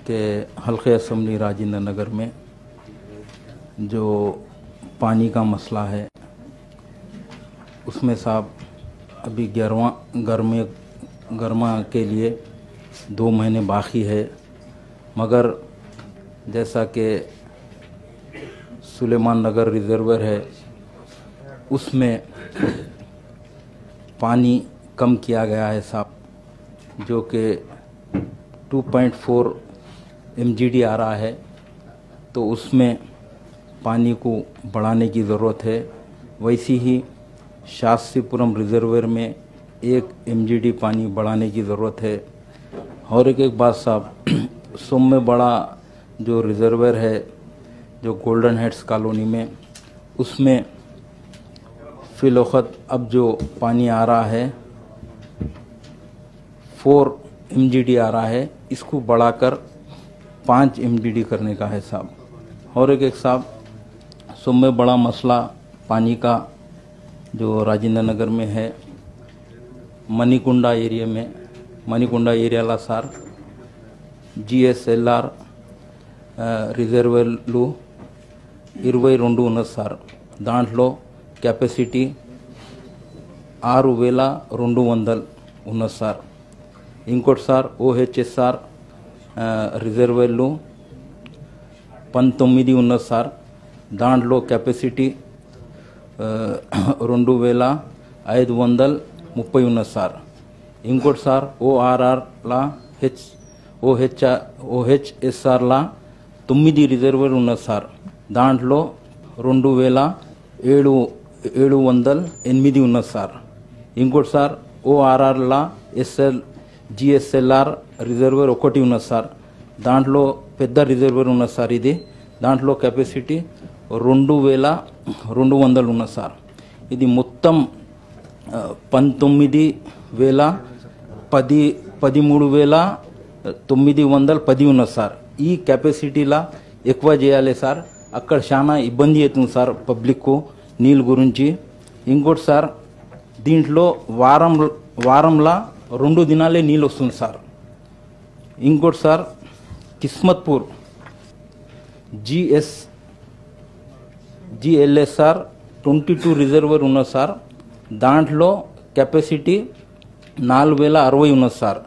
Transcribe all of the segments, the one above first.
कि हल्के असम्बली राजेंद्र नगर में जो पानी का मसला है उसमें साहब अभी गर्मा के लिए 2 महीने बाकी है, मगर जैसा कि सुलेमान नगर रिजर्वर है उसमें पानी कम किया गया है साहब, जो कि 2.4 MGD आ रहा है, तो उसमें पानी को बढ़ाने की ज़रूरत है। वैसी ही शास्त्रीपुरम रिजर्वर में 1 MGD पानी बढ़ाने की ज़रूरत है। और एक बात साहब, सोम में बड़ा जो रिजर्वर है जो गोल्डन हेड्स कॉलोनी में, उसमें फिलवक्त अब जो पानी आ रहा है 4 MGD आ रहा है, इसको बढ़ाकर 5 MGD करने का है साहब। और एक साहब, सोम में बड़ा मसला पानी का जो राजेंद्र नगर में है, मणिकुंडा एरिया ला सार GSLR రిజర్వర్లు 22 ఉన్నది సార్. దాంట్లో కెపాసిటీ 6200 ఉన్నది సార్. ఇంకోటి సార్ OHSR రిజర్వర్లు 19 ఉన్నది సార్. దాంట్లో కెపాసిటీ 2530 ఉన్నది సార్. ఇంకోటి సార్ ORR లా OHSR లా 9 రిజర్వర్ ఉన్నది సార్. దాంట్లో 2708 ఉన్నది సార్. ఇంకోటి సార్ ORR లా GSLR రిజర్వర్ 1 ఉన్నది సార్. దాంట్లో పెద్ద రిజర్వర్ ఉన్నది సార్. ఇది దాంట్లో కెపాసిటీ 2200 ఉన్నది సార్. ఇది మొత్తం 13,910 ఉన్నది సార్. ఈ కెపాసిటీలా ఎక్కువ చేయాలి సార్. అక్కడ చాలా ఇబ్బంది అవుతుంది సార్ పబ్లిక్కు నీళ్ళు గురించి. ఇంకోటి సార్, దీంట్లో వారంలా 2 దినాలే నీళ్ళు వస్తుంది సార్. ఇంకోటి సార్, కిస్మత్పూర్ GLSR 22 రిజర్వర్ ఉన్నది సార్. దాంట్లో కెపాసిటీ 4060 ఉన్నది సార్.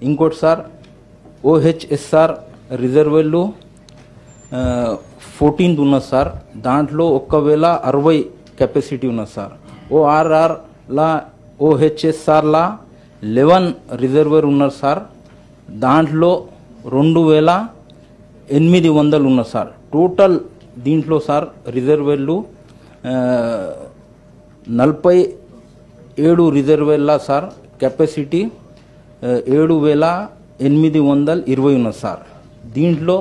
ఇంకోటి సార్ OHSR రిజర్వర్లు 14 ఉన్నది సార్. దాంట్లో 1060 కెపాసిటీ ఉన్నది సార్. ORR లా OHSR లా 11 రిజర్వర్ ఉన్నది సార్. దాంట్లో 2800 ఉన్నది సార్. టోటల్ దీంట్లో సార్ రిజర్వర్లు 47 రిజర్వర్ల సార్ కెపాసిటీ 7820 ఉన్నది సార్. దీంట్లో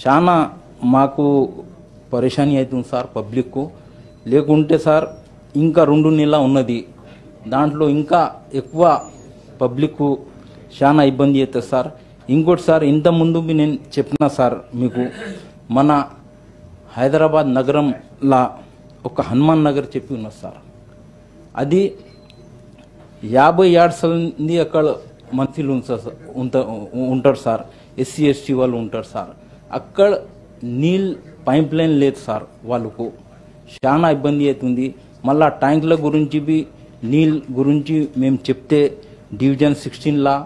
చాలా మాకు పరేషానీ అవుతుంది సార్ పబ్లిక్కు. లేకుంటే సార్ ఇంకా 2 నెలలు ఉన్నది, దాంట్లో ఇంకా ఎక్కువ పబ్లిక్కు చాలా ఇబ్బంది అవుతుంది సార్. ఇంకోటి సార్, ఇంతకుముందు నేను చెప్పిన సార్ మీకు, మన హైదరాబాద్ నగరంలో ఒక హనుమాన్ నగర్ చెప్పి ఉన్నది సార్. అది 50 యార్డ్స్ ఉంది. అక్కడ మనుషులు ఉంటారు సార్, SC ST వాళ్ళు ఉంటారు సార్. అక్కడ నీళ్ళు పైప్ లైన్ లేదు సార్. వాళ్ళకు చాలా ఇబ్బంది అవుతుంది. మళ్ళా ట్యాంకుల గురించి నీళ్ళ గురించి మేము చెప్తే డివిజన్ 16లా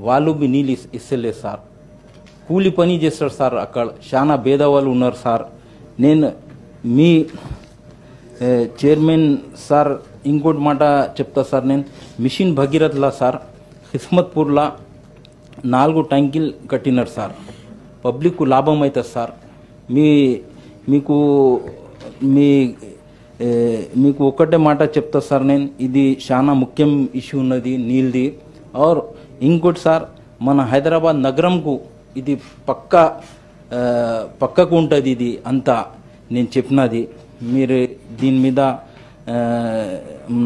వాళ్ళు నీళ్ళు ఇస్తలేదు సార్. కూలి పని చేస్తారు సార్. అక్కడ చాలా పేదవాళ్ళు ఉన్నారు సార్. నేను మీ చైర్మన్ సార్ ఇంకోటి మాట చెప్తా సార్. నేను మిషన్ భగీరథ్లా సార్ కిస్మత్పూర్లా 4 ట్యాంకీలు కట్టినారు సార్. పబ్లిక్కు లాభం అవుతుంది సార్. మీకు ఒక్కటే మాట చెప్తా సార్ నేను, ఇది చాలా ముఖ్యం ఇష్యూ ఉన్నది నీళ్ళది. और ఇంకోటి సార్, మన హైదరాబాద్ నగరంకు ఇది పక్కకు ఉంటుంది. ఇది అంతా నేను చెప్పినది. మీరు దీని మీద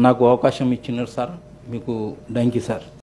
నాకు అవకాశం ఇచ్చినారు సార్. మీకు థ్యాంక్ యూ సార్.